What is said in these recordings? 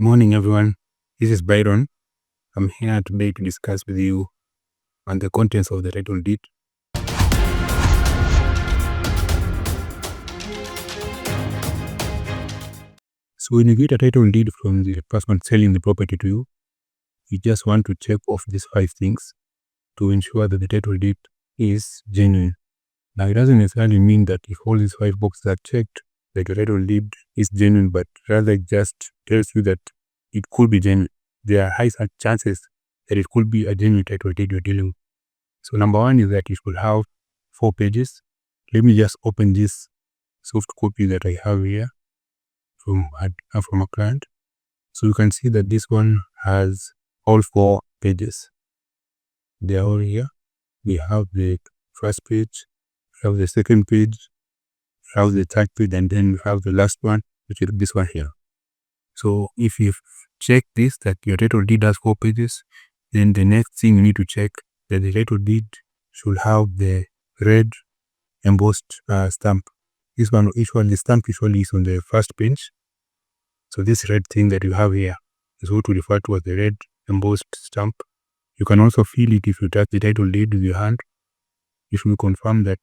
Morning everyone, this is Byron. I'm here today to discuss with you on the contents of the title deed. So when you get a title deed from the person selling the property to you, you just want to check off these 5 things to ensure that the title deed is genuine. Now it doesn't necessarily mean that if all these 5 boxes are checked that your title deed is genuine, but rather it just tells you that it could be genuine. There are high chances that it could be a genuine title deed you're dealing with. So number 1 is that it should have 4 pages. Let me just open this soft copy that I have here from a client. So you can see that this one has all 4 pages. They are all here. We have the first page, we have the second page, we have the third page, and then we have the last one, which is this one here. So if you've checked this, that your title deed has 4 pages, then the next thing you need to check that the title deed should have the red embossed stamp. This one, the stamp usually is on the first page. So this red thing that you have here is what we refer to as the red embossed stamp. You can also feel it if you touch the title deed with your hand. You should confirm that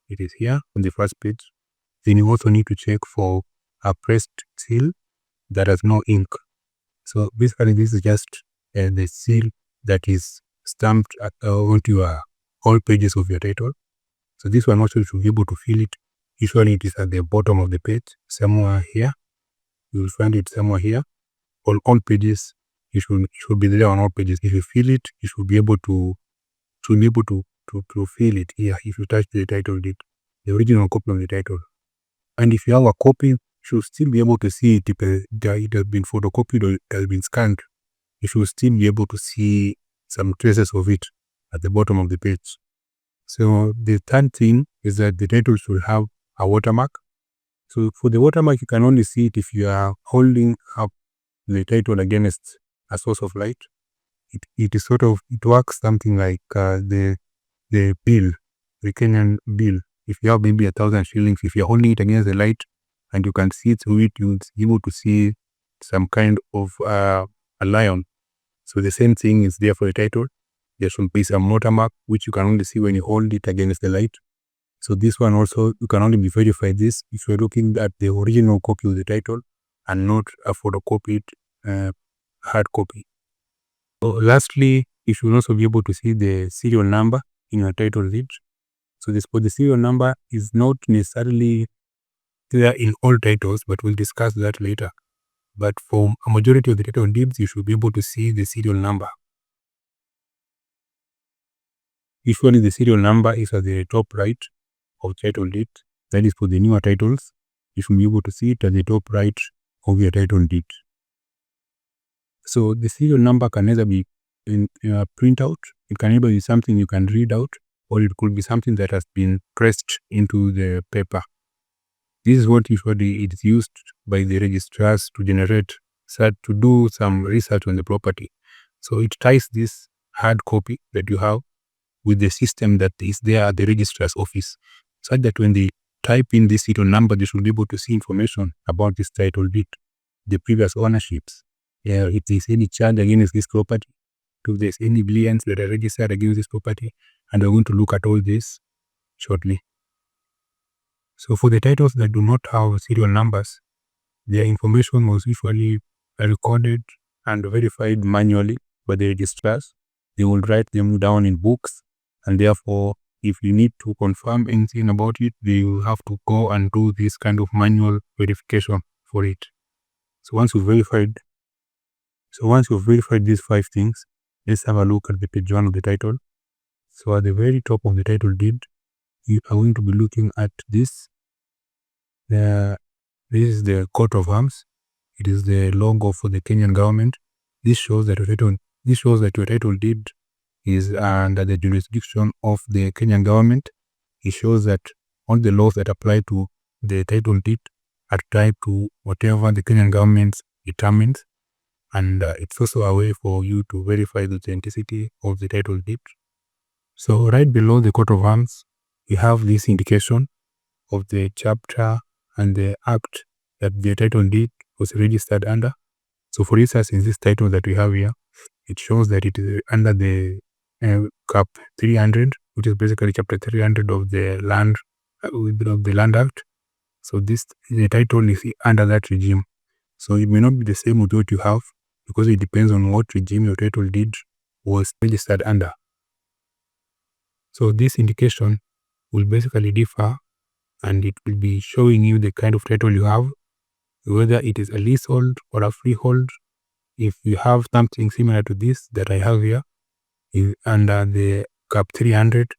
it is here on the first page. Then you also need to check for a pressed seal that has no ink. So basically this is just the seal that is stamped onto all pages of your title. So this one also should be able to feel it. Usually it is at the bottom of the page, somewhere here. You will find it somewhere here. On all pages, it should be there on all pages. If you feel it, you should be able to feel it here if you touch the title deed, the original copy of the title. And if you have a copy, you should still be able to see it if it has been photocopied or it has been scanned. You should still be able to see some traces of it at the bottom of the page. So the third thing is that the title should have a watermark. So for the watermark, you can only see it if you are holding up the title against a source of light. It works something like the bill, the Kenyan bill. If you have maybe 1,000 shillings, if you're holding it against the light and you can see through it, you'll be able to see some kind of a lion. So the same thing is there for the title. There should be some watermark which you can only see when you hold it against the light. So this one also, you can only be verified this if you're looking at the original copy of the title and not a photocopied hard copy. So lastly, you should also be able to see the serial number in your title deed. So the serial number is not necessarily there in all titles, but we'll discuss that later. But for a majority of the title deeds, you should be able to see the serial number. Usually the serial number is at the top right of title deed. That is for the newer titles. You should be able to see it at the top right of your title deed. So the serial number can either be in a printout, it can either be something you can read out, or it could be something that has been pressed into the paper. This is what usually it is used by the registrars to do some research on the property. So it ties this hard copy that you have with the system that is there at the registrar's office, such that when they type in this serial number, they should be able to see information about this title deed, the previous ownerships, if there's any charge against this property, if there's any liens that are registered against this property, and we're going to look at all this shortly. So for the titles that do not have serial numbers, their information was usually recorded and verified manually by the registrars. They will write them down in books, and therefore, if you need to confirm anything about it, they will have to go and do this kind of manual verification for it. So once you've verified these 5 things, let's have a look at the page 1 of the title. So at the very top of the title deed, you are going to be looking at this. This is the coat of arms. It is the logo for the Kenyan government. This shows that your title deed is under the jurisdiction of the Kenyan government. It shows that all the laws that apply to the title deed are tied to whatever the Kenyan government determines. And it's also a way for you to verify the authenticity of the title deed. So right below the coat of arms, we have this indication of the chapter and the act that the title deed was registered under. So for instance, in this title that we have here, it shows that it is under the Cap 300, which is basically Chapter 300 of the Land Act. So the title is under that regime. So it may not be the same with what you have, because it depends on what regime your title deed was registered under. So this indication will basically differ, and it will be showing you the kind of title you have, whether it is a leasehold or a freehold. If you have something similar to this that I have here, under the Cap 300,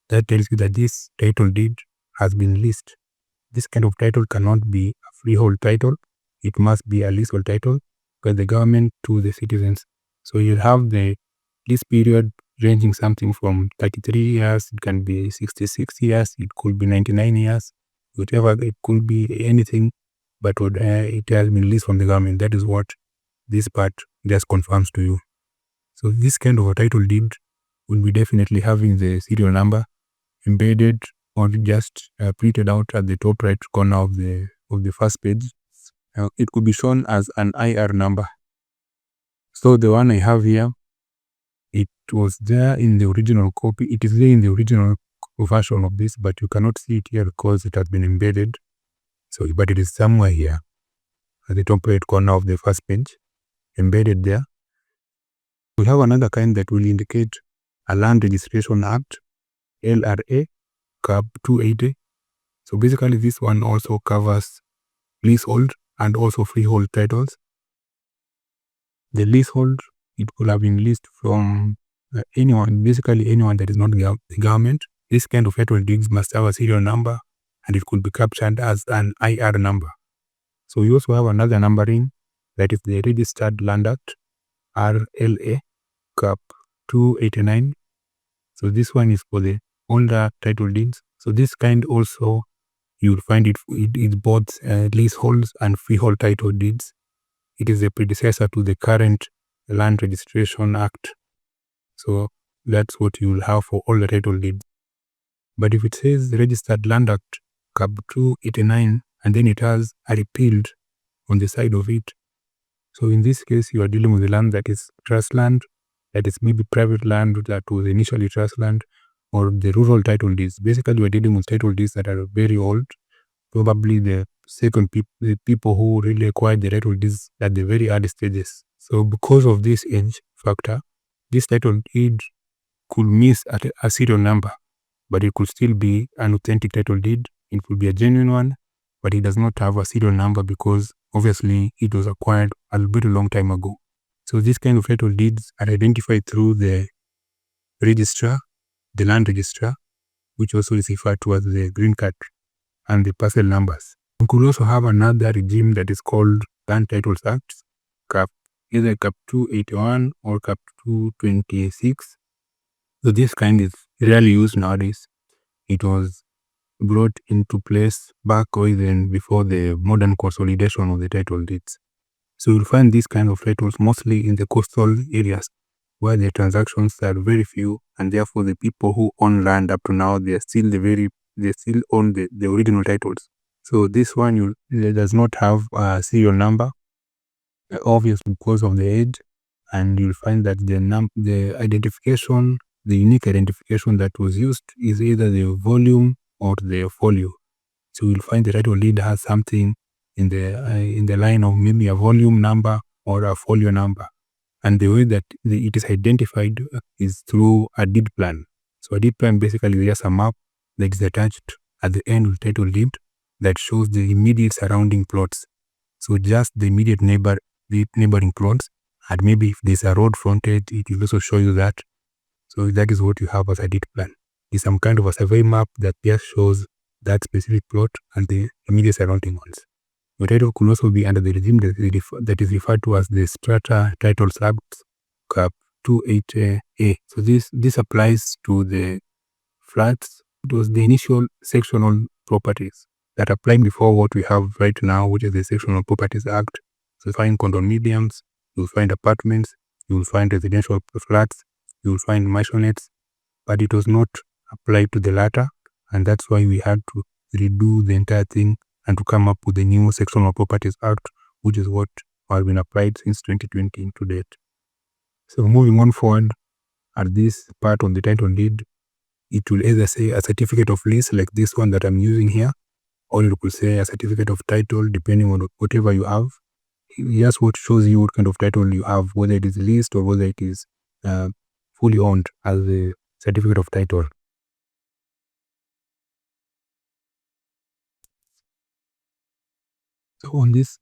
that tells you that this title deed has been leased. This kind of title cannot be a freehold title. It must be a leasehold title by the government to the citizens. So you have the lease period ranging something from 33 years, it can be 66 years, it could be 99 years, whatever, it could be anything, but it has been leased from the government. That is what this part just confirms to you. So this kind of a title deed will be definitely having the serial number embedded or just printed out at the top right corner of the first page. It could be shown as an IR number. So the one I have here, it was there in the original copy. It is there in the original version of this, but you cannot see it here because it has been embedded. So, but it is somewhere here at the top right corner of the first page, embedded there. We have another kind that will indicate a Land Registration Act, LRA, Cap 280. So basically this one also covers leasehold and also freehold titles. The leasehold, it could have been leased from anyone, basically anyone that is not the government. This kind of title deeds must have a serial number, and it could be captured as an IR number. So we also have another numbering, that is the Registered Land Act, RLA, Cap 289. So this one is for the older title deeds. So this kind also, you'll find it is both leaseholds and freehold title deeds. It is the predecessor to the current Land Registration Act. So that's what you will have for all the title deeds. But if it says Registered Land Act, Cap 289, and then it has a repealed on the side of it, so in this case, you are dealing with the land that is trust land, that is maybe private land that was initially trust land, or the rural title deeds. Basically, we are dealing with title deeds that are very old, probably the people who really acquired the title deeds at the very early stages. So because of this age factor, this title deed could miss a serial number, but it could still be an authentic title deed. It could be a genuine one, but it does not have a serial number because obviously it was acquired a very long time ago. So this kind of title deeds are identified through the registrar, the land registrar, which also is referred to as the green card, and the parcel numbers. We could also have another regime that is called Land Titles Act, either Cap 281 or Cap 226. So this kind is rarely used nowadays. It was brought into place back or even before the modern consolidation of the title deeds. So you'll find these kind of titles mostly in the coastal areas where the transactions are very few, and therefore the people who own land up to now, they still own the original titles. So this one does not have a serial number, obviously because of the age, and you'll find that the identification, the unique identification that was used is either the volume or the folio. So you'll find the title deed has something in the line of maybe a volume number or a folio number. And the way that it is identified is through a deed plan. So a deed plan basically is just a map that is attached at the end of the title deed that shows the immediate surrounding plots. So just the immediate neighboring plots, and maybe if there's a road frontage, it will also show you that. So that is what you have as a deed plan. It's some kind of a survey map that just shows that specific plot and the immediate surrounding ones. The title could also be under the regime that is referred to as the Strata Titles Act, Cap 280A. So this applies to the flats. It was the initial sectional properties that applied before what we have right now, which is the Sectional Properties Act. So you find condominiums, you'll find apartments, you'll find residential flats, you'll find mansionettes, but it was not applied to the latter, and that's why we had to redo the entire thing and to come up with the new Sectional Properties Act, which is what or been applied since 2020 to date. So moving on forward, at this part on the title deed, it will either say a certificate of lease like this one that I'm using here, or it could say a certificate of title depending on whatever you have. Just what shows you what kind of title you have, whether it is leased or whether it is fully owned as a certificate of title. So on this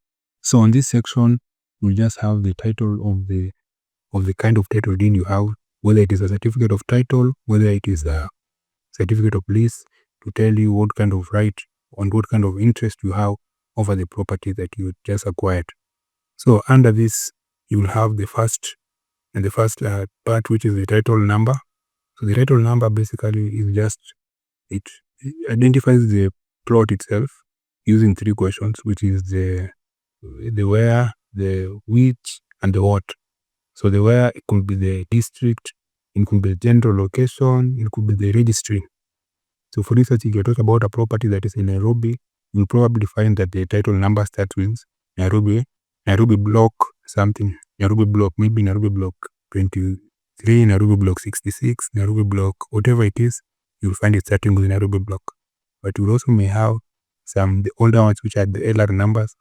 section, we just have the title of the kind of title deed you have, whether it is a certificate of title, whether it is a certificate of lease, to tell you what kind of right and what kind of interest you have over the property that you just acquired. So under this, you will have the first part, which is the title number. So the title number basically is just, it identifies the plot itself using 3 questions, which is the where, the which, and the what. So the where, it could be the district, it could be the general location, it could be the registry. So for instance, if you're talking about a property that is in Nairobi, you'll probably find that the title number starts with Nairobi block something, Nairobi block, maybe Nairobi block 23, Nairobi block 66, Nairobi block, whatever it is, you'll find it starting with Nairobi block. But you also may have the older ones, which are the LR numbers,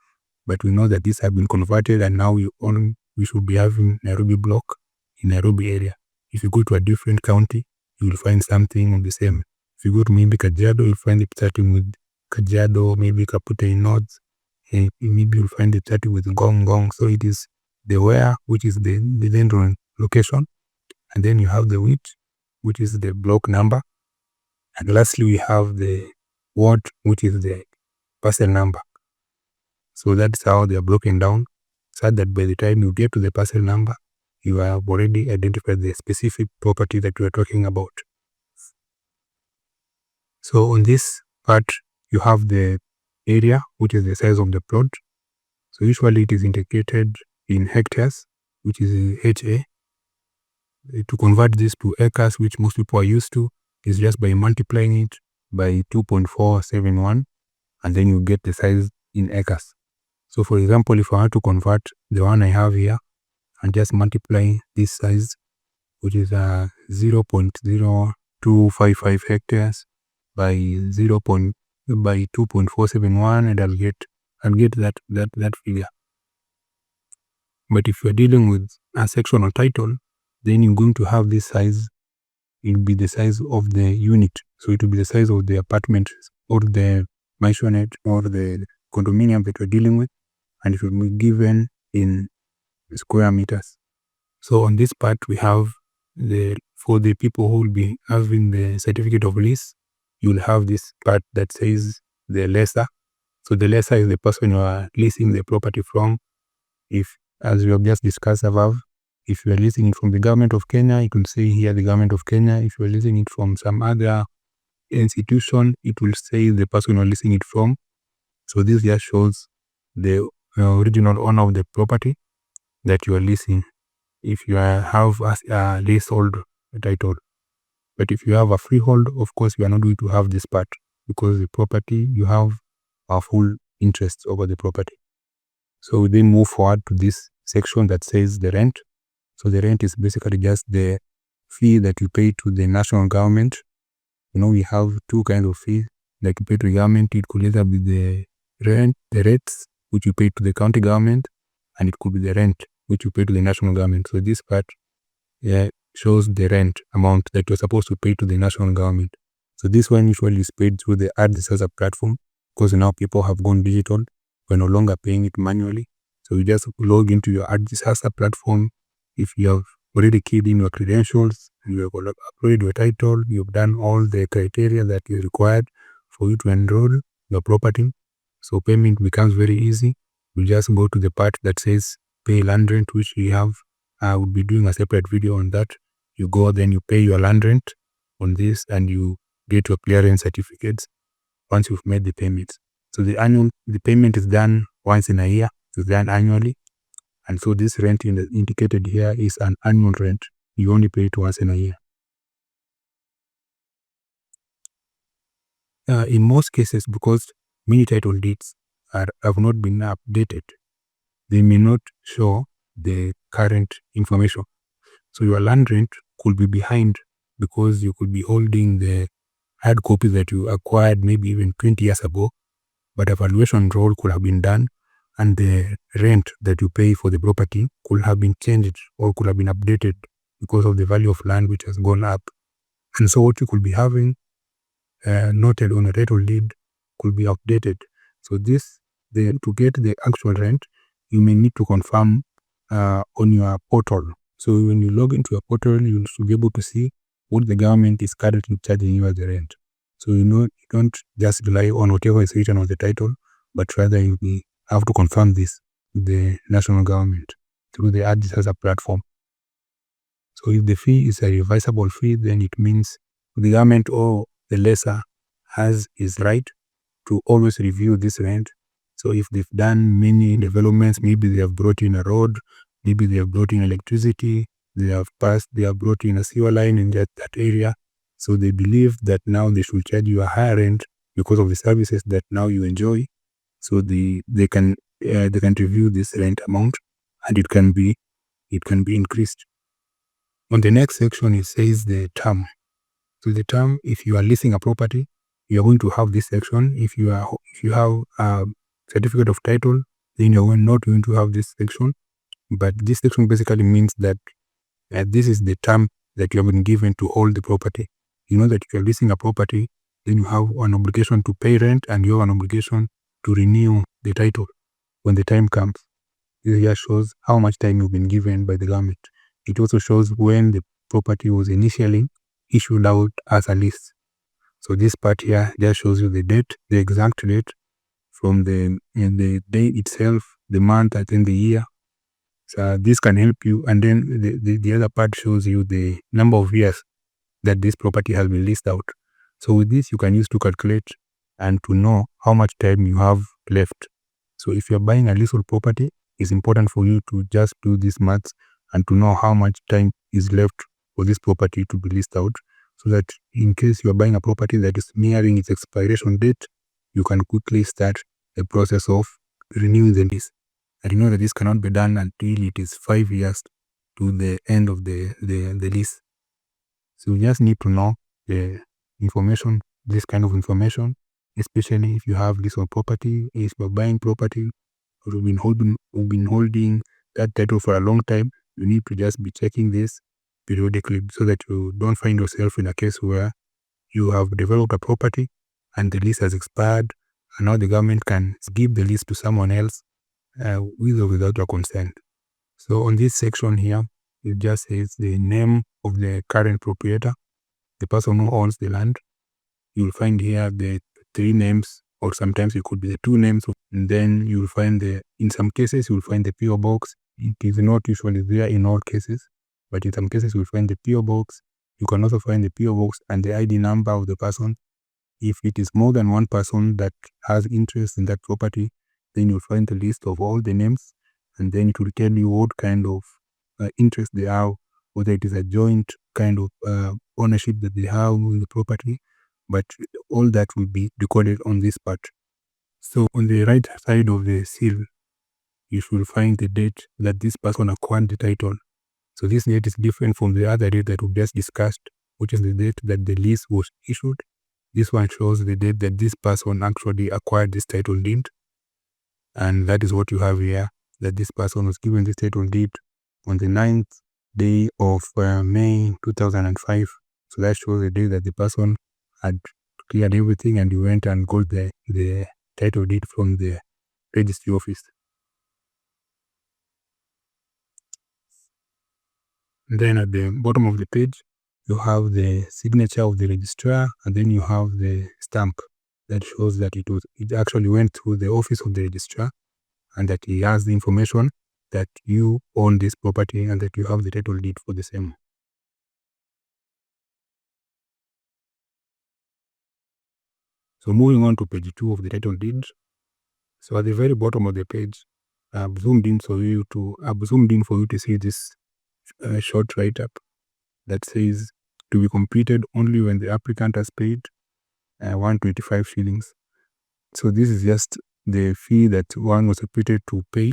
but we know that these have been converted and now we should be having Nairobi block in Nairobi area. If you go to a different county, you will find something on the same. If you go to maybe Kajiado, you'll find it starting with Kajiado, maybe Kapute in North, and maybe you'll find it starting with Gong. So it is the where, which is the general location, and then you have the which is the block number, and lastly we have the what, which is the parcel number. So that's how they are broken down, so that by the time you get to the parcel number, you have already identified the specific property that we are talking about. So on this part, you have the area, which is the size of the plot. So usually it is indicated in hectares, which is HA. To convert this to acres, which most people are used to, is just by multiplying it by 2.471, and then you get the size in acres. So for example, if I want to convert the one I have here and just multiply this size, which is 0.0255 hectares by 2.471, and I'll get that figure. But if you're dealing with a sectional title, then you're going to have this size. It will be the size of the unit. So it will be the size of the apartment or the maisonette or the condominium that you're dealing with, and it will be given in square meters. So on this part, we have for the people who will be having the certificate of lease, you'll have this part that says the lessor. So the lessor is the person you are leasing the property from. If, as we have just discussed above, if you are leasing it from the government of Kenya, you can say here the government of Kenya. If you are leasing it from some other institution, it will say the person you are leasing it from. So this just shows the original owner of the property that you are leasing, if you have a leasehold title. But if you have a freehold, of course, you are not going to have this part, because the property, you have a full interest over the property. So we then move forward to this section that says the rent. So the rent is basically just the fee that you pay to the national government. We have 2 kinds of fees that you pay to the government. It could either be the rates, which you pay to the county government, and it could be the rent, which you pay to the national government. So this part shows the rent amount that you're supposed to pay to the national government. So this one usually is paid through the AdSense platform, because now people have gone digital. We're no longer paying it manually. So you just log into your AdSense platform. If you have already keyed in your credentials, you have uploaded your title, you've done all the criteria that is required for you to enroll your property. So payment becomes very easy. You just go to the part that says pay land rent, which we have. I will be doing a separate video on that. You go, then you pay your land rent on this, and you get your clearance certificates once you've made the payments. So the payment is done once in a year. It's done annually. And so this rent indicated here is an annual rent. You only pay it once in a year. In most cases, because many title deeds have not been updated, they may not show the current information. So your land rent could be behind because you could be holding the hard copy that you acquired maybe even 20 years ago, but a valuation roll could have been done and the rent that you pay for the property could have been changed or could have been updated because of the value of land which has gone up. And so what you could be having noted on a title deed could be outdated. So to get the actual rent, you may need to confirm on your portal. So when you log into your portal, you should be able to see what the government is currently charging you as the rent. So you don't just rely on whatever is written on the title, but rather you have to confirm this with the national government through the ads as a platform. So if the fee is a revisable fee, then it means the government or the lessor has his right to always review this rent. So if they've done many developments, maybe they have brought in a road, maybe they have brought in electricity, they have brought in a sewer line in that area. So they believe that now they should charge you a higher rent because of the services that now you enjoy. So they can review this rent amount and it can be increased. On the next section, it says the term. So the term, if you are leasing a property, you are going to have this section. If you have a certificate of title, then you are not going to have this section. But this section basically means that this is the term that you have been given to hold the property. You know that if you are leasing a property, then you have an obligation to pay rent and you have an obligation to renew the title when the time comes. This here shows how much time you've been given by the government. It also shows when the property was initially issued out as a lease. So this part here just shows you the date, the exact date from the day itself, the month, and then the year. So this can help you. And then the other part shows you the number of years that this property has been leased out. So with this, you can use to calculate and to know how much time you have left. So if you're buying a leasehold property, it's important for you to just do these maths and to know how much time is left for this property to be leased out, so that in case you are buying a property that is nearing its expiration date, you can quickly start the process of renewing the lease. And you know that this cannot be done until it is 5 years to the end of the lease. So you just need to know the information, this kind of information, especially if you have leasehold property, if you're buying property, or you've been holding that title for a long time. You need to just be checking this periodically so that you don't find yourself in a case where you have developed a property and the lease has expired and now the government can give the lease to someone else with or without your consent. So on this section here, it just says the name of the current proprietor, the person who owns the land. You'll find here the 3 names, or sometimes it could be the 2 names. And then you'll find in some cases, you'll find the PO box. It is not usually there in all cases, but in some cases, you'll find the PO box. You can also find the PO box and the ID number of the person. If it is more than one person that has interest in that property, then you'll find the list of all the names, and then it will tell you what kind of interest they have, whether it is a joint kind of ownership that they have in the property, but all that will be recorded on this part. So on the right side of the seal, you should find the date that this person acquired the title. So this date is different from the other date that we just discussed, which is the date that the lease was issued. This one shows the date that this person actually acquired this title deed. And that is what you have here, that this person was given this title deed on the 9th day of May 2005. So that shows the day that the person had cleared everything and he went and got the title deed from the registry office. And then at the bottom of the page, you have the signature of the registrar, and then you have the stamp that shows that it actually went through the office of the registrar and that he has the information that you own this property and that you have the title deed for the same. So moving on to page 2 of the title deed. So at the very bottom of the page, I've zoomed in for you to see this short write-up that says to be completed only when the applicant has paid 125 shillings. So this is just the fee that one was reputed to pay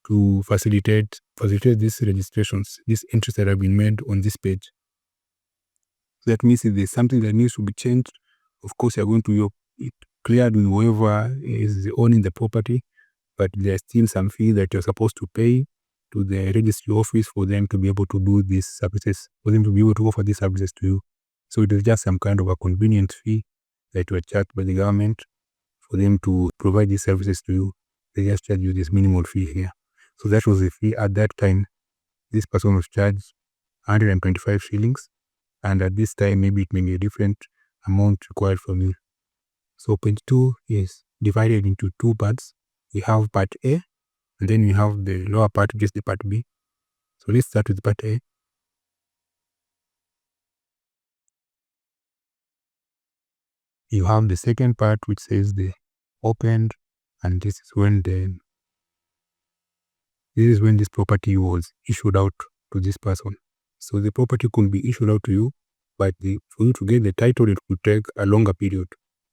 to facilitate these registrations, these entries that have been made on this page. So that means if there's something that needs to be changed, of course you're going to it cleared with whoever is owning the property, but there's still some fee that you're supposed to pay to the registry office for them to be able to do these services, for them to be able to offer these services to you. So it is just some kind of a convenient fee that you are charged by the government for them to provide these services to you. They just charge you this minimal fee here. So that was the fee at that time. This person was charged 125 shillings, and at this time maybe it may be a different amount required from you. So page 2 is divided into two parts. We have part A, and then we have the lower part, which is the part B. So let's start with part A. You have the second part, which says the opened, and this is when this property was issued out to this person. So the property could be issued out to you, but for you to get the title, it could take a longer period.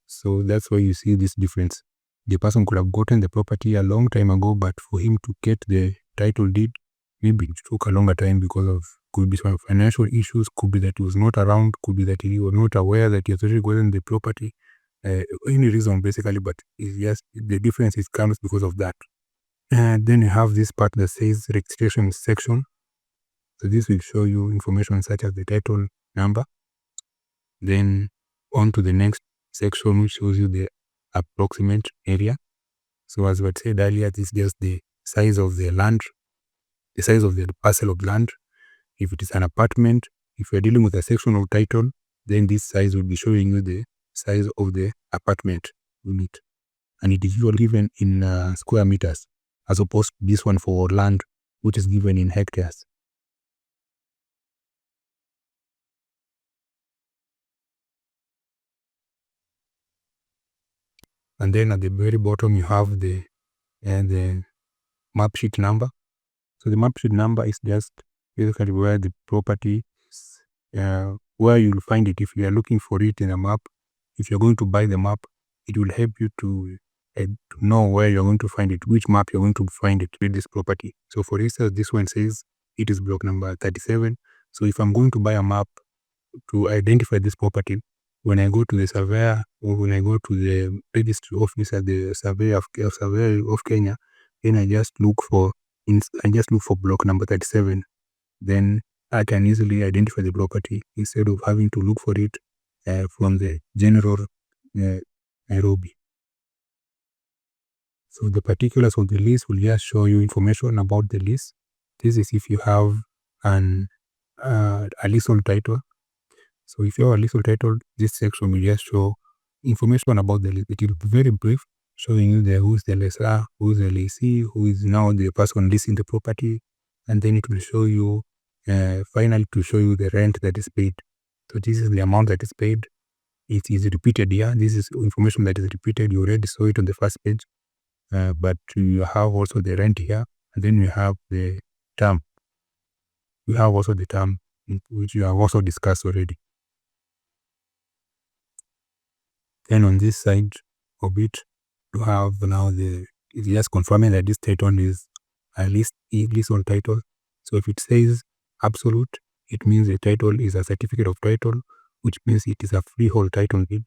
So that's why you see this difference. The person could have gotten the property a long time ago, but for him to get the title deed, maybe it took a longer time because of, could be some financial issues, could be that he was not around, could be that he was not aware that he has already gotten the property, any reason basically, but it's just the difference comes because of that. And then you have this part that says registration section. So this will show you information such as the title number. Then on to the next section, which shows you the approximate area. So as we had said earlier, this is just the size of the land, the size of the parcel of land. If it is an apartment, if you're dealing with a sectional title, then this size will be showing you the size of the apartment unit. And it is usually given in square meters, as opposed to this one for land, which is given in hectares. And then at the very bottom, you have the map sheet number. So the map sheet number is just basically where the property is, where you'll find it. If you are looking for it in a map, if you're going to buy the map, it will help you to know where you're going to find it, which map you're going to find it with this property. So for instance, this one says it is block number 37. So if I'm going to buy a map to identify this property, when I go to the surveyor or when I go to the registry office at the surveyor of Kenya, then I just look for block number 37. Then I can easily identify the property instead of having to look for it from the general Nairobi. So the particulars of the lease will just show you information about the lease. This is if you have a leasehold title. So if you have a leasehold title, this section will just show information about the lease. It will be very brief, showing you who is the lessor, who is the lessee, who is now the person leasing the property, and then it will show you, finally to show you the rent that is paid. So this is the amount that is paid. It is repeated here. This is information that is repeated. You already saw it on the first page, but you have also the rent here, and then you have the term. You have also the term, which you have also discussed already. Then on this side of it, you have now it's just confirming that this title is a leasehold title. So if it says absolute, it means the title is a certificate of title, which means it is a freehold title deed.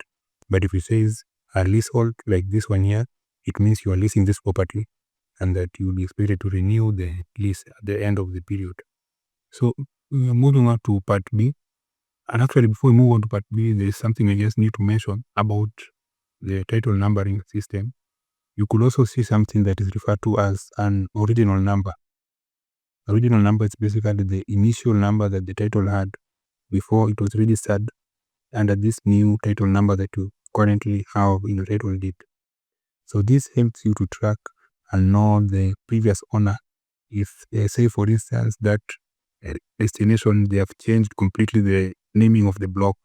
But if it says a leasehold, like this one here, it means you are leasing this property and that you will be expected to renew the lease at the end of the period. So we are moving on to part B. And actually, before we move on to part B, there's something I just need to mention about the title numbering system. You could also see something that is referred to as an original number. Original number is basically the initial number that the title had before it was registered under this new title number that you currently have in your title deed. So this helps you to track and know the previous owner. If say for instance that destination, they have changed completely the naming of the block.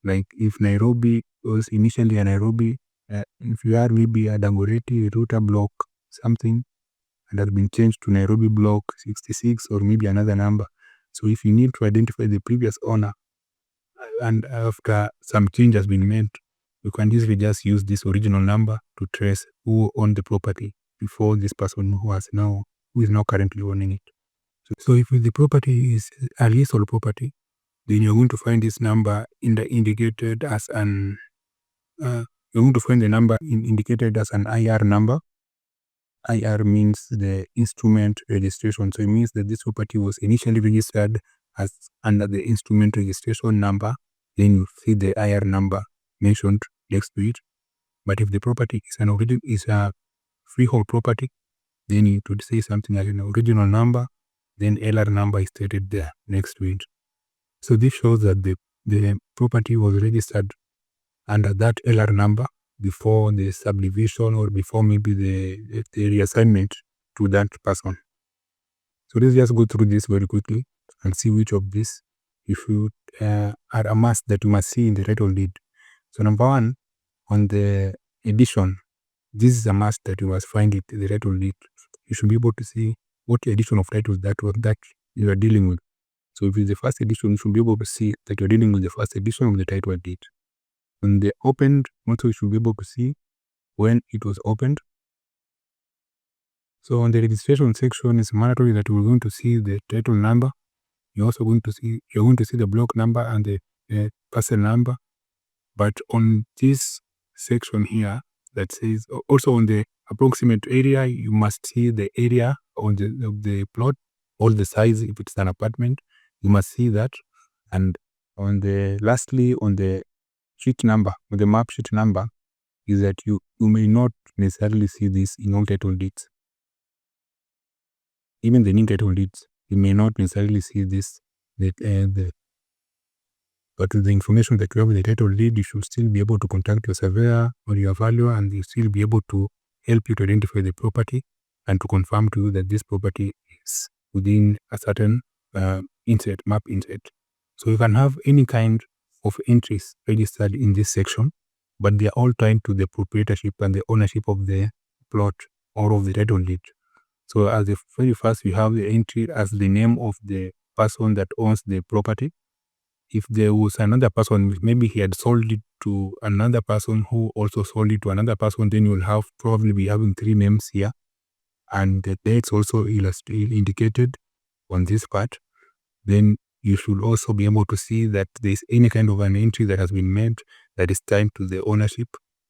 Like if Nairobi was initially a Nairobi, if you are maybe a Dagoretti Ruta block something, and has been changed to Nairobi block 66 or maybe another number. So if you need to identify the previous owner, and after some change has been made, you can easily just use this original number to trace who owned the property before this person who has now who is now currently owning it. So if the property is a leasehold property, then you're going to find this number indicated as an you're going to find the number indicated as an IR number. IR means the instrument registration. So it means that this property was initially registered as under the instrument registration number. Then you see the IR number mentioned next to it. But if the property is a freehold property, then you would say something like an original number, then LR number is stated there next to it. So this shows that the property was registered under that LR number before the subdivision or before maybe the reassignment to that person. So let's just go through this very quickly and see which of these are a must that you must see in the title deed. So number one, on the edition, this is a must that you must find it in the title deed. You should be able to see what edition of titles that you are dealing with. So if it's the first edition, you should be able to see that you're dealing with the first edition of the title deed. On the opened, also you should be able to see when it was opened. So on the registration section, it's mandatory that we're going to see the title number. You're also going to see the block number and the parcel number. But on this section here that says also on the approximate area, you must see the area of the plot or the size if it's an apartment. You must see that. And on the lastly on the sheet number, on the map sheet number, is that you may not necessarily see this in all title deeds. Even the new title deeds, you may not necessarily see this. But the information that you have in the title deed, you should still be able to contact your surveyor or your valuer, and they still be able to help you to identify the property and to confirm to you that this property is within a certain map inset. So you can have any kind of entries registered in this section, but they are all tied to the proprietorship and the ownership of the plot or of the title deed. So as the very first, we have the entry as the name of the person that owns the property. If there was another person, maybe he had sold it to another person who also sold it to another person, then you'll have probably be having 3 names here. And the dates also indicated on this part. Then you should also be able to see that there's any kind of an entry that has been made that is tied to the ownership.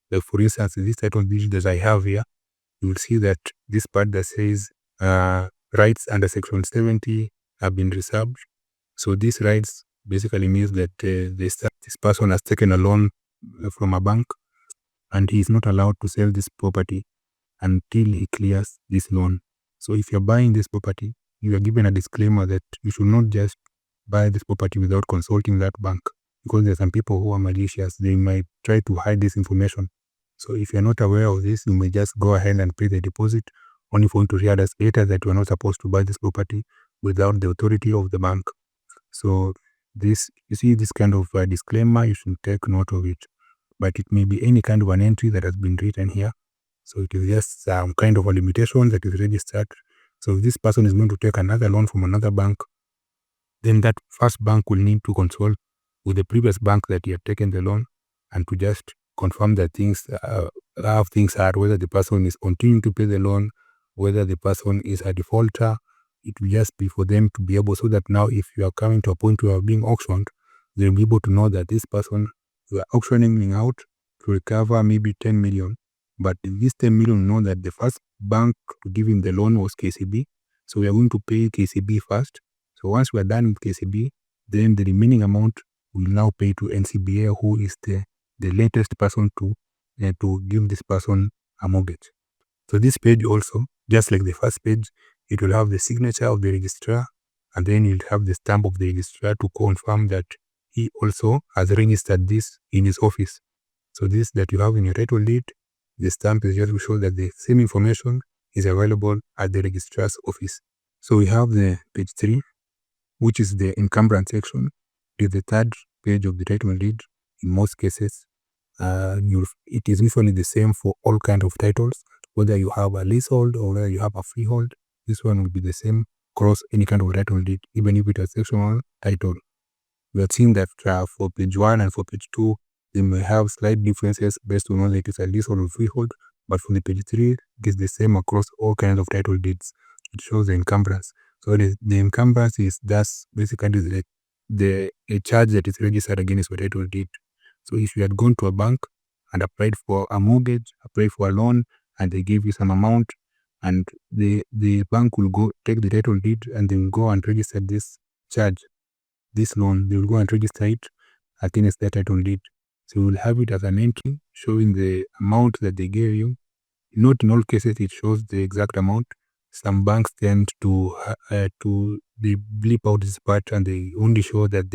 Like for instance, this title deed that I have here, you will see that this part that says rights under section 70 have been reserved. So these rights basically means that this person has taken a loan from a bank and he is not allowed to sell this property until he clears this loan. So if you're buying this property, you are given a disclaimer that you should not just buy this property without consulting that bank, because there are some people who are malicious. They might try to hide this information. So if you're not aware of this, you may just go ahead and pay the deposit only for you to realize later that you are not supposed to buy this property without the authority of the bank. So this, you see this kind of disclaimer, you should take note of it. But it may be any kind of an entry that has been written here. So it is just some kind of a limitation that is registered. So if this person is going to take another loan from another bank, then that first bank will need to consult with the previous bank that he had taken the loan and to just confirm that how things are, whether the person is continuing to pay the loan, whether the person is a defaulter. It will just be for them to be able, so that now if you are coming to a point where you are being auctioned, they'll be able to know that this person, you are auctioning out to recover maybe 10 million. But this 10 million, know that the first bank to give him the loan was KCB. So we are going to pay KCB first. So once we are done with KCB, then the remaining amount will now pay to NCBA, who is the latest person to give this person a mortgage. So this page also, just like the first page, it will have the signature of the registrar, and then you'll have the stamp of the registrar to confirm that he also has registered this in his office. So this that you have in your title deed, the stamp is just to show that the same information is available at the registrar's office. So we have the page 3, which is the encumbrance section. It is the third page of the title deed in most cases. It is usually the same for all kinds of titles, whether you have a leasehold or whether you have a freehold. This one will be the same across any kind of title deed, even if it is a sectional title. We have seen that for page 1 and for page 2, they may have slight differences based on whether it is a leasehold or freehold, but for the page 3, it is the same across all kinds of title deeds. it shows the encumbrance. So the encumbrance is thus basically a charge that is registered against your title deed. So if you had gone to a bank and applied for a mortgage, applied for a loan, and they give you some amount, and the bank will go take the title deed and they will go and register this charge, this loan, they will go and register it against the title deed. So you will have it as an entry showing the amount that they gave you. Not in all cases it shows the exact amount. Some banks tend to they bleep out this part and they only show that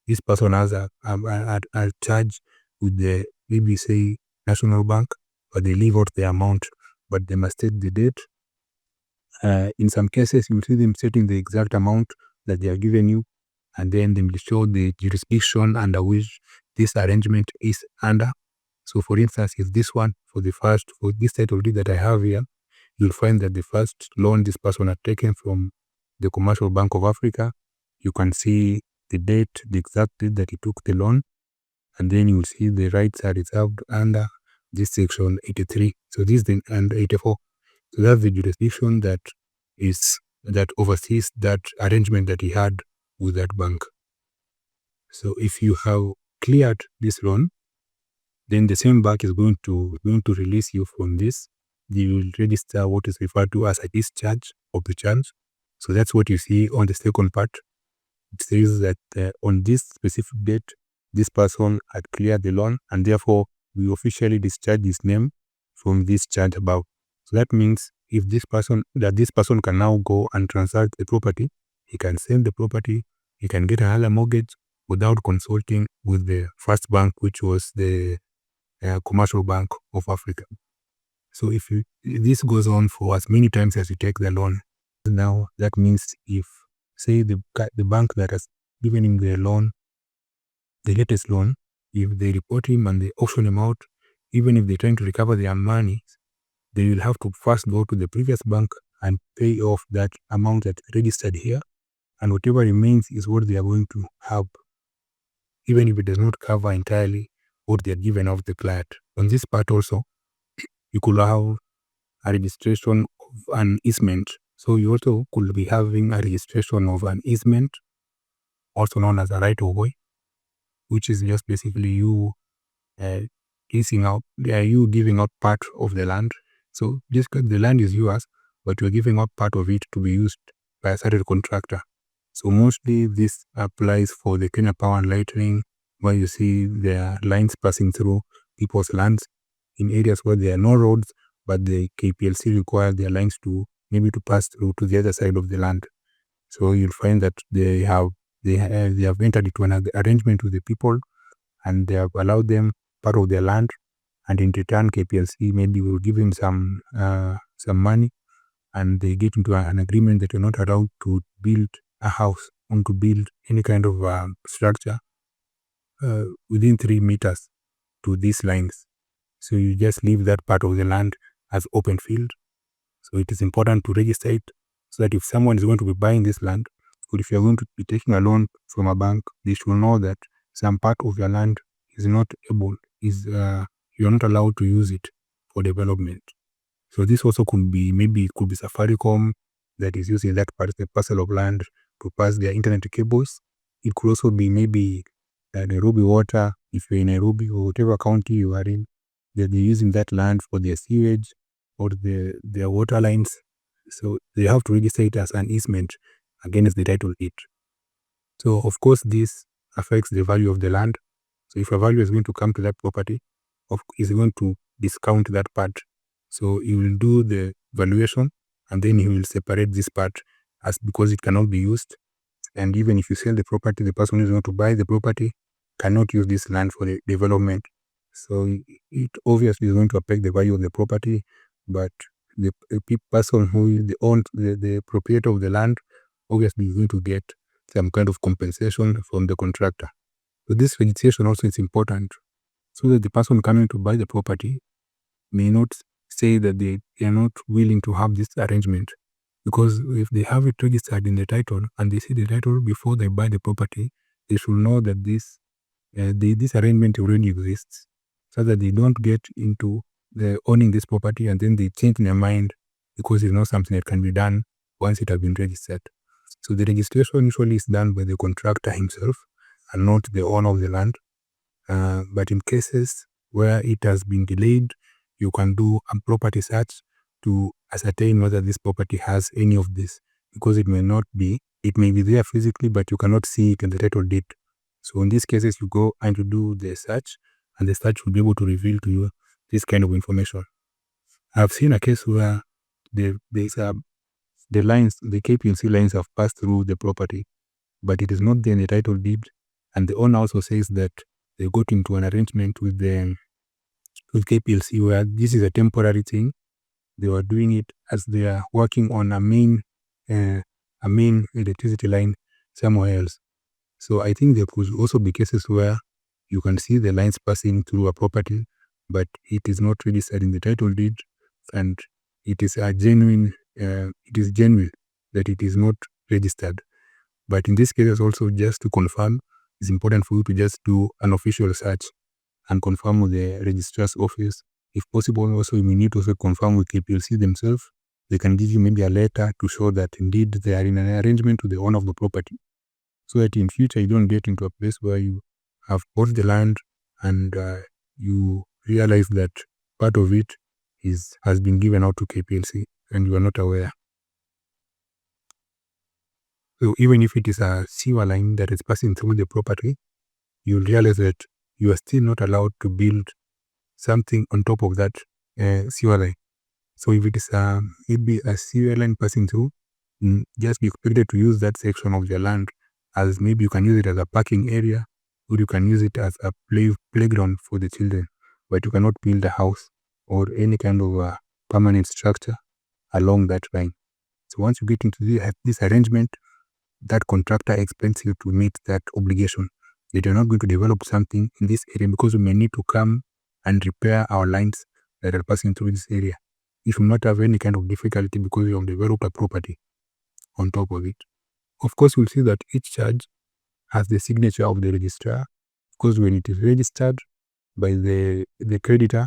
this person has a charge with the maybe say National Bank, but they leave out the amount, but they must state the date. In some cases, you will see them setting the exact amount that they are giving you, and then they will show the jurisdiction under which this arrangement is under. So, for instance, if this one, for this title deed that I have here, you'll find that the first loan this person had taken from the Commercial Bank of Africa, you can see the date, the exact date that he took the loan, and then you will see the rights are reserved under this section 83. So this is and 84. So that's the jurisdiction that oversees that arrangement that he had with that bank. So if you have cleared this loan, then the same bank is going to release you from this. They will register what is referred to as a discharge of the charge. So that's what you see on the second part. It says that on this specific date, this person had cleared the loan, and therefore we officially discharge his name from this charge above. So that means if this person can now go and transact the property, he can sell the property, he can get another mortgage without consulting with the first bank, which was the Commercial Bank of Africa. So if this goes on for as many times as you take the loan, now that means if say the bank that has given him the loan, the latest loan, if they report him and they auction him out, even if they're trying to recover their money, they will have to first go to the previous bank and pay off that amount that's registered here, and whatever remains is what they are going to have, even if it does not cover entirely what they are given off the client. On this part also, you could have a registration of an easement. So you also could be having a registration of an easement, also known as a right of way, which is just basically you leasing out, you giving out part of the land. So just because the land is yours, but you're giving up part of it to be used by a certain contractor. So mostly this applies for the Kenya Power and Lighting, where you see there are lines passing through people's lands in areas where there are no roads, but the KPLC requires their lines to maybe to pass through to the other side of the land. So you'll find that they have entered into an arrangement with the people, and they have allowed them part of their land, and in return KPLC maybe will give them some money, and they get into an agreement that you're not allowed to build a house or to build any kind of structure within 3 meters to these lines. So you just leave that part of the land as open field. So it is important to register it so that if someone is going to be buying this land, or if you're going to be taking a loan from a bank, they should know that some part of your land is not able, you're not allowed to use it for development. So this also could be, maybe it could be Safaricom that is using that parcel of land to pass their internet cables. It could also be maybe Nairobi Water, if you're in Nairobi or whatever county you are in, that they're using that land for their sewage or their water lines. So they have to register it as an easement against the title deed. So of course this affects the value of the land. So if a value is going to come to that property, is going to discount that part. So he will do the valuation, and then he will separate this part as because it cannot be used. And even if you sell the property, the person who is going to buy the property cannot use this land for the development. So it obviously is going to affect the value of the property, but the person who is the proprietor of the land obviously is going to get some kind of compensation from the contractor. So this registration also is important so that the person coming to buy the property may not say that they are not willing to have this arrangement. Because if they have it registered in the title and they see the title before they buy the property, they should know that this arrangement already exists, so that they don't get into the owning this property and then they change their mind because it's not something that can be done once it has been registered. So the registration usually is done by the contractor himself and not the owner of the land. But in cases where it has been delayed, you can do a property search to ascertain whether this property has any of this, because it may be there physically, but you cannot see it in the title deed. So in these cases, you go and you do the search, and the search will be able to reveal to you this kind of information. I've seen a case where the KPLC lines have passed through the property, but it is not there in the title deed, and the owner also says that they got into an arrangement with KPLC where this is a temporary thing. They were doing it as they are working on a main electricity line somewhere else. So I think there could also be cases where you can see the lines passing through a property, but it is not registered in the title deed, and it is genuine that it is not registered. But in this case also, just to confirm, it's important for you to just do an official search and confirm with the registrar's office. If possible, also you may need to also confirm with KPLC themselves. They can give you maybe a letter to show that indeed they are in an arrangement with the owner of the property, so that in future you don't get into a place where you have bought the land and you realize that part of it has been given out to KPLC and you are not aware. So even if it is a sewer line that is passing through the property, you'll realize that you are still not allowed to build something on top of that sewer line. So if it is maybe a sewer line passing through, just be expected to use that section of the land as maybe you can use it as a parking area, or you can use it as a playground for the children, but you cannot build a house or any kind of permanent structure along that line. So once you get into this arrangement, that contractor expects you to meet that obligation. That you're not going to develop something in this area because we may need to come and repair our lines that are passing through this area. You should not have any kind of difficulty because you have developed a property on top of it. Of course, we'll see that each charge has the signature of the registrar, because when it is registered by the creditor,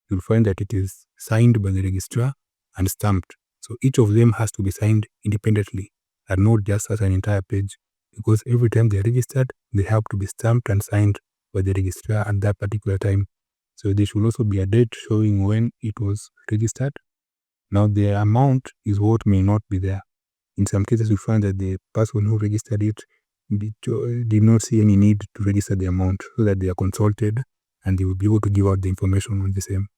you'll find that it is signed by the registrar and stamped. So each of them has to be signed independently and not just as an entire page, because every time they are registered, they have to be stamped and signed by the registrar at that particular time. So there should also be a date showing when it was registered. Now the amount is what may not be there. In some cases, we find that the person who registered it did not see any need to register the amount, so that they are consulted and they will be able to give out the information on the same.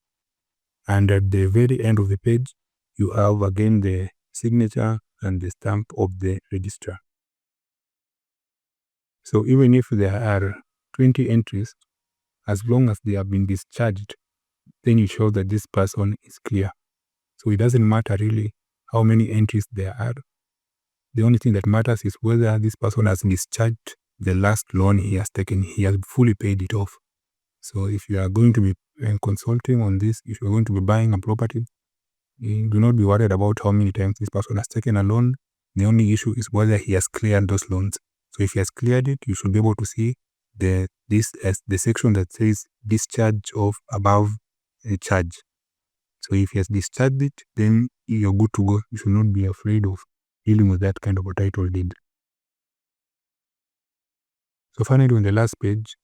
And at the very end of the page, you have again the signature and the stamp of the registrar. So even if there are 20 entries, as long as they have been discharged, then you show that this person is clear. So it doesn't matter really how many entries there are. The only thing that matters is whether this person has discharged the last loan he has taken. He has fully paid it off. So if you are going to be consulting on this, if you are going to be buying a property, do not be worried about how many times this person has taken a loan. The only issue is whether he has cleared those loans. So if he has cleared it, you should be able to see the section that says discharge of above a charge. So if he has discharged it, then you're good to go. You should not be afraid of dealing with that kind of a title deed. So finally, on the last page,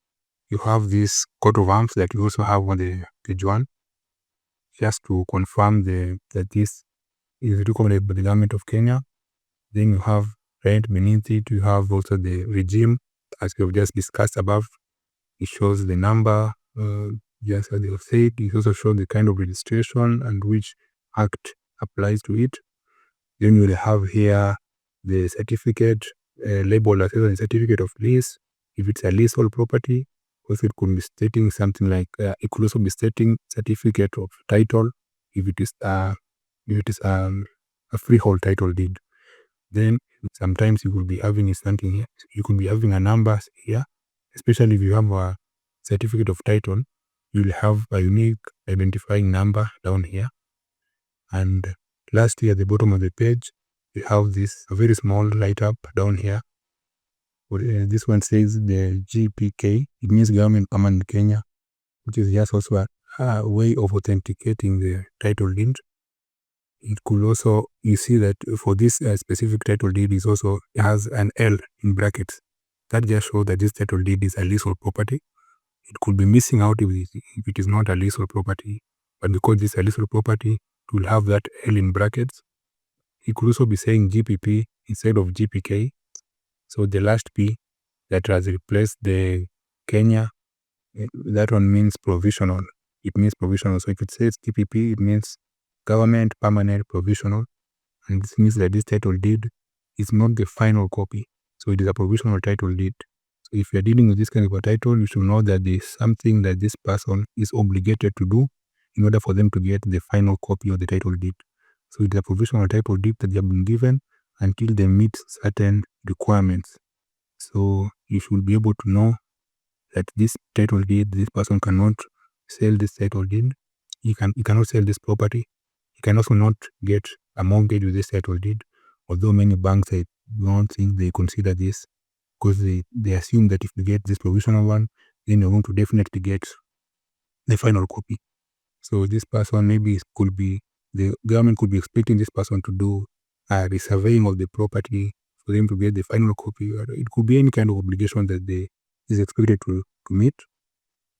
you have this coat of arms that you also have on the page 1, just to confirm that this is recognized by the government of Kenya. Then you have right beneath it, you have also the regime, as we have just discussed above. It shows the number, just as they have said. It also shows the kind of registration and which act applies to it. Then you will have here the certificate labeled as a certificate of lease. If it's a leasehold property, also it could be stating something like it could also be stating certificate of title if it is a freehold title deed. Then sometimes you could be having something here. You could be having a number here, especially if you have a certificate of title. You will have a unique identifying number down here. And lastly, at the bottom of the page, you have this a very small light up down here. This one says the GPK. It means Government Command Kenya, which is just also a way of authenticating the title deed. It could also, you see that for this specific title deed is also has an L in brackets. That just shows that this title deed is a leasehold property. It could be missing out if it is not a leasehold property, but because this is a leasehold property, it will have that L in brackets. It could also be saying GPP instead of GPK. So the last P that has replaced the Kenya, that one means provisional. It means provisional. So if it says GPP, it means government permanent provisional. And this means that this title deed is not the final copy. So it is a provisional title deed. So if you're dealing with this kind of a title, you should know that there is something that this person is obligated to do in order for them to get the final copy of the title deed. So it is a provisional title deed that they have been given until they meet certain requirements. So you should be able to know that this title deed, this person cannot sell this title deed. He cannot sell this property. He can also not get a mortgage with this title deed. Although many banks, I don't think they consider this, because they assume that if you get this provisional one, then you're going to definitely get the final copy. So this person the government could be expecting this person to do a resurveying of the property for them to get the final copy. Or it could be any kind of obligation that they is expected to meet.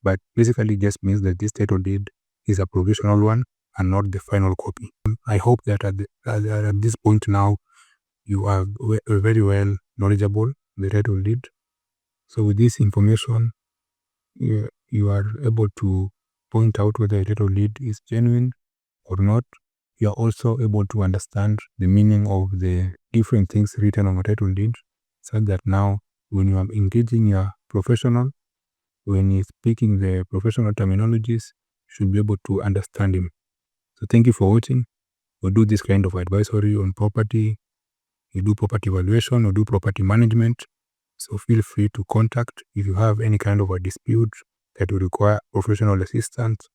But basically it just means that this title deed is a provisional one and not the final copy. I hope that at this point now, you are very well knowledgeable the title deed. So with this information, you are able to point out whether a title deed is genuine or not. You are also able to understand the meaning of the different things written on a title deed, so that now when you are engaging your professional, when he's speaking the professional terminologies, you should be able to understand him. So thank you for watching. We do this kind of advisory on property. You do property valuation or do property management. So feel free to contact if you have any kind of a dispute that will require professional assistance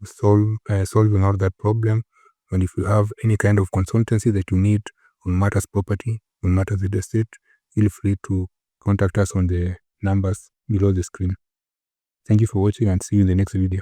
solving out that problem. And if you have any kind of consultancy that you need on matters property, on matters real estate, feel free to contact us on the numbers below the screen. Thank you for watching and see you in the next video.